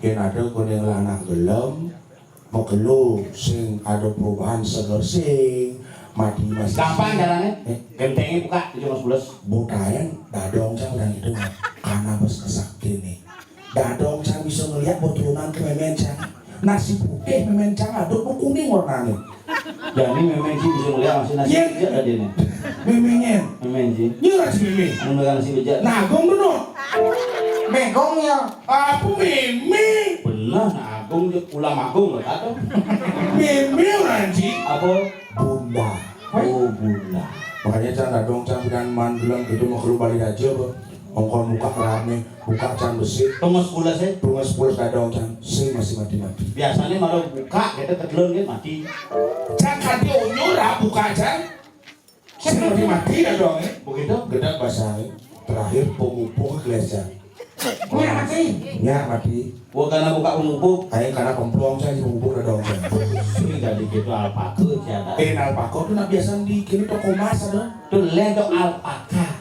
Yen ada kuning lanang gelem megelu sing ada perubahan seger sing mati mas. Gampang caranya. Gentengnya buka 17. Bukain dadong cang dan itu karena bos kesakti nih. Dadong cang bisa ngeliat turunan ke memen cang. Nasi putih memen cang ada kuning warnanya. Jadi memen sih bisa ngeliat masih nasi bejat ada nih. Memenyen. Memen sih. Nyurat si meme. Anu nasi bejat. Nagong bener. Begongnya. Apa meme? Benar, nah agung dia ulama agung loh kata. Meme orang sih. Apa? Bunda. Oh bunda. Makanya cang dadong cang dan mandulang itu mau keluar balik aja bro. Ongkol muka rame, buka cang besi. Tunggu 10 sih. Bunga 10 dadong cang, sing masih mati-mati. Biasanya malah buka kita kedelun kan mati. Cang kati unyur buka cang. Sing mati-mati dadong Begitu? Gedak basahnya. Terakhir pengupuk geleja. Gue mati. Ya mati. Gua karena buka umupuk. Ayo karena kemplong saya pengupuk dadong cang. Sini jadi gitu alpaka siapa? Alpako tuh nak biasa di kini toko mas ada. Tuh lento alpaka.